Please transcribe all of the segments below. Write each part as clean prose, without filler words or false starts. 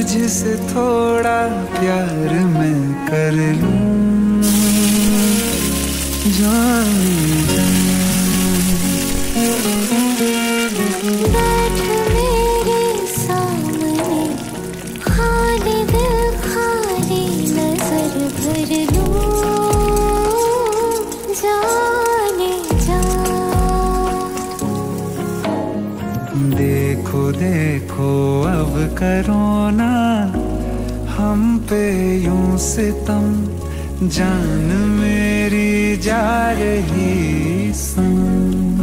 तुझसे थोड़ा प्यार मैं कर लूं, जाने जा। बैठ मेरे सामने, खाली दिल खाली नजर भर लूं, जाने जा। देखो देखो अब करो ना हम पे यूं सितम, जान मेरी जा रही सनम।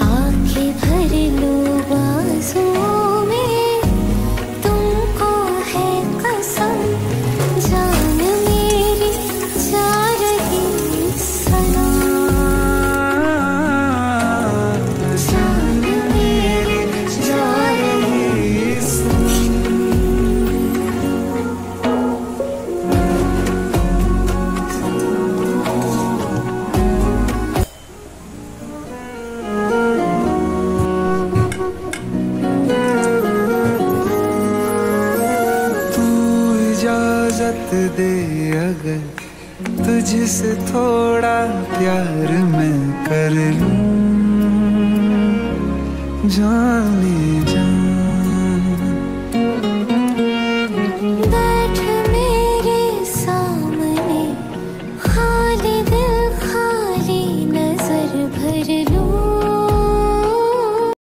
आँखें भर लो बाजुओं में, तुमको है कसम, जान मेरी जा रही सनम, जान मेरी जा रही सनम। इजाजत दे अगर तुझसे थोड़ा प्यार मैं कर लूं, जाने जा।